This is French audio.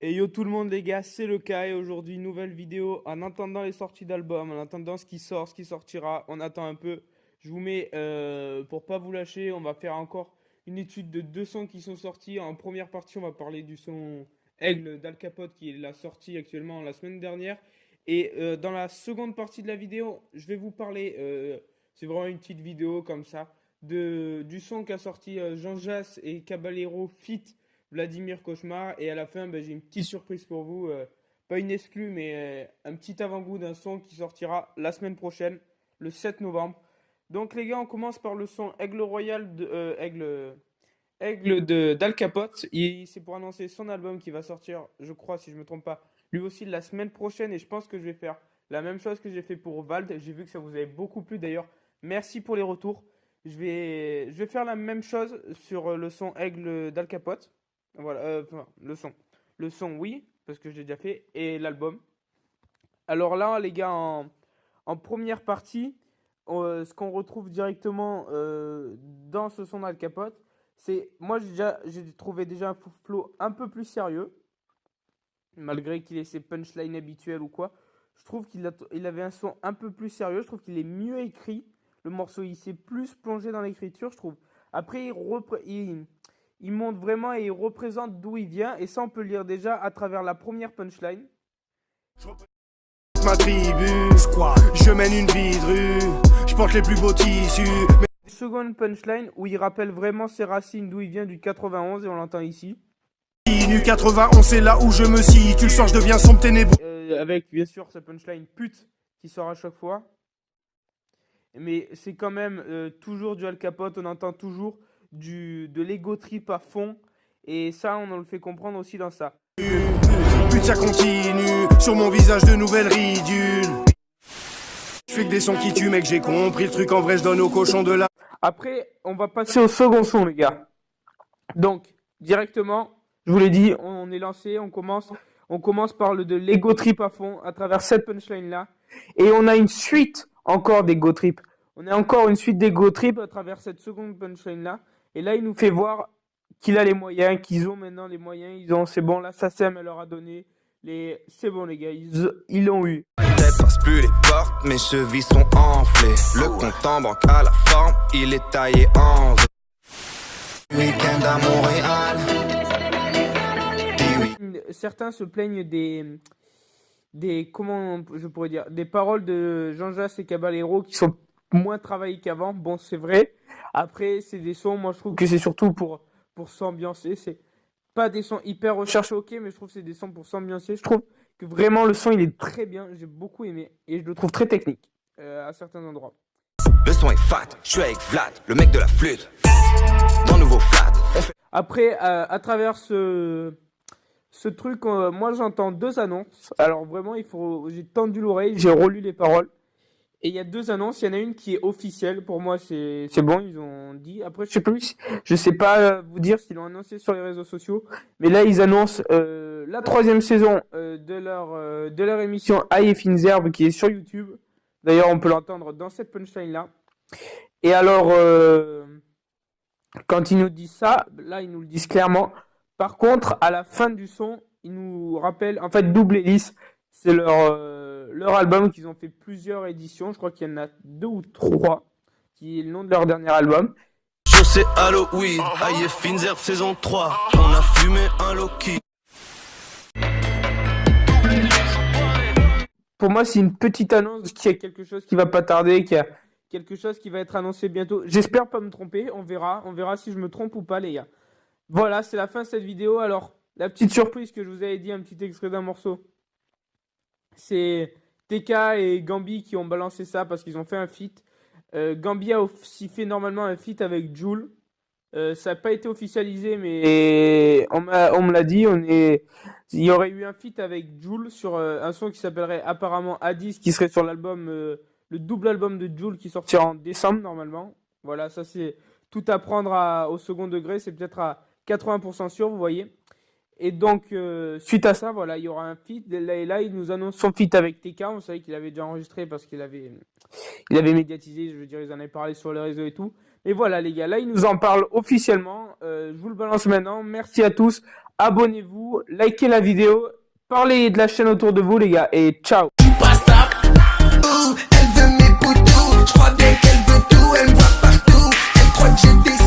Et yo tout le monde les gars, c'est le cas et aujourd'hui nouvelle vidéo en attendant les sorties d'albums, en attendant ce qui sort, ce qui sortira, on attend un peu. Je vous mets, pour pas vous lâcher, on va faire encore une étude de deux sons qui sont sortis. En première partie, on va parler du son Aigle d'Al Capote qui est la sortie actuellement la semaine dernière. Et dans la seconde partie de la vidéo, je vais vous parler, c'est vraiment une petite vidéo comme ça, du son qu'a sorti Jean Jass et Caballero Fit Vladimir Cauchemar. Et à la fin, j'ai une petite surprise pour vous. Pas une exclue, mais un petit avant-goût d'un son qui sortira la semaine prochaine, le 7 novembre. Donc les gars, on commence par le son Aigle Royal Aigle d'Al Capote. C'est pour annoncer son album qui va sortir, je crois, si je me trompe pas, lui aussi la semaine prochaine. Et je pense que je vais faire la même chose que j'ai fait pour Vald. J'ai vu que ça vous avait beaucoup plu d'ailleurs. Merci pour les retours. Je vais faire la même chose sur le son Aigle d'Al Capote. Voilà, enfin, le son. Le son, oui, parce que j'ai déjà fait, et l'album. Alors là, les gars, en première partie, ce qu'on retrouve directement dans ce son d'Al Capote, c'est, moi j'ai trouvé déjà un flow un peu plus sérieux, malgré qu'il ait ses punchlines habituelles ou quoi. Je trouve il avait un son un peu plus sérieux, je trouve qu'il est mieux écrit. Le morceau, il s'est plus plongé dans l'écriture, je trouve. Après, il montre vraiment et il représente d'où il vient. Et ça, on peut le lire déjà à travers la première punchline. Ma tribu, je mène une vie de rue, je porte les plus beaux tissus. Seconde punchline où il rappelle vraiment ses racines, d'où il vient, du 91, et on l'entend ici. Nu 91, c'est là où je me situe, tu le sens, je deviens sombre ténébreux. Avec bien sûr sa punchline pute qui sort à chaque fois. Mais c'est quand même toujours du Al Capote, on entend toujours de l'ego trip à fond. Et ça, on le fait comprendre aussi dans ça. Pute, ça continue, sur mon visage de nouvelles ridules. Je fais que des sons qui tuent, mec, j'ai compris le truc, en vrai, je donne aux cochons de la... Après, on va passer au second son, les gars. Donc, directement, je vous l'ai dit, on est lancé, on commence par de l'ego trip à fond à travers cette punchline-là. Et on a une suite encore d'ego trip. On a encore une suite d'ego trip à travers cette seconde punchline-là. Et là, il nous fait voir qu'il a les moyens, qu'ils ont maintenant les moyens. C'est bon, là, SACEM, elle leur a donné. C'est bon, les gars, ils l'ont eu. Tête passe plus les portes, mes chevilles sont enflées. Le compte en banque à la forme, il est taillé en V. Week-end à Montréal. Certains se plaignent comment je pourrais dire, des paroles de Jean Jass et Caballero qui sont moins travaillées qu'avant. Bon, c'est vrai. Après, c'est des sons, moi je trouve que c'est surtout pour s'ambiancer. C'est pas des sons hyper recherchés, ok, mais je trouve que c'est des sons pour s'ambiancer. Je trouve que vraiment le son il est très bien, j'ai beaucoup aimé et je le trouve très technique à certains endroits. Le son est fat, je suis avec Vlad, le mec de la flûte. Dans nouveau flat. Après, à travers ce truc, moi j'entends deux annonces. Alors vraiment, j'ai tendu l'oreille, j'ai relu les paroles. Et il y a deux annonces. Il y en a une qui est officielle. Pour moi, c'est bon, ils ont dit. Après, je sais pas vous dire s'ils l'ont annoncé sur les réseaux sociaux. Mais là, ils annoncent la troisième saison de leur émission Aïe et Fines Herbes qui est sur YouTube. D'ailleurs, on peut l'entendre dans cette punchline-là. Et alors, quand ils nous disent ça, là, ils nous le disent clairement. Par contre, à la fin du son, ils nous rappellent, en fait, Double Hélice, c'est leur album qu'ils ont fait plusieurs éditions. Je crois qu'il y en a 2 ou 3, qui est le nom de leur dernier album. Je sais Halloween, Aïe et Fines Herbes saison 3. On a fumé un Loki. Pour moi, c'est une petite annonce qui a quelque chose qui va pas tarder, qui a quelque chose qui va être annoncé bientôt. J'espère pas me tromper, on verra si je me trompe ou pas, les gars. Voilà, c'est la fin de cette vidéo. Alors, la petite surprise que je vous avais dit, un petit extrait d'un morceau. C'est TK et Gambi qui ont balancé ça parce qu'ils ont fait un feat. Gambi a aussi fait normalement un feat avec Jul. Ça n'a pas été officialisé, mais on me l'a dit. Il y aurait eu un feat avec Jul sur un son qui s'appellerait apparemment Hadis, qui serait sur l'album, le double album de Jul qui sortira en décembre normalement. Voilà, ça c'est tout à prendre au second degré. C'est peut-être à 80% sûr, vous voyez. Et donc, suite à ça, voilà, il y aura un feat. Et là, il nous annonce son feat avec TK. On savait qu'il avait déjà enregistré parce qu'il avait médiatisé. Je veux dire, ils en avaient parlé sur les réseaux et tout. Et voilà, les gars, là, il nous en parle officiellement. Je vous le balance maintenant. Merci à tous. abonnez-vous, likez la vidéo, parlez de la chaîne autour de vous les gars, et ciao. Elle veut mes poutous, je crois bien qu'elle veut tout, elle me voit partout, elle croit que j'ai des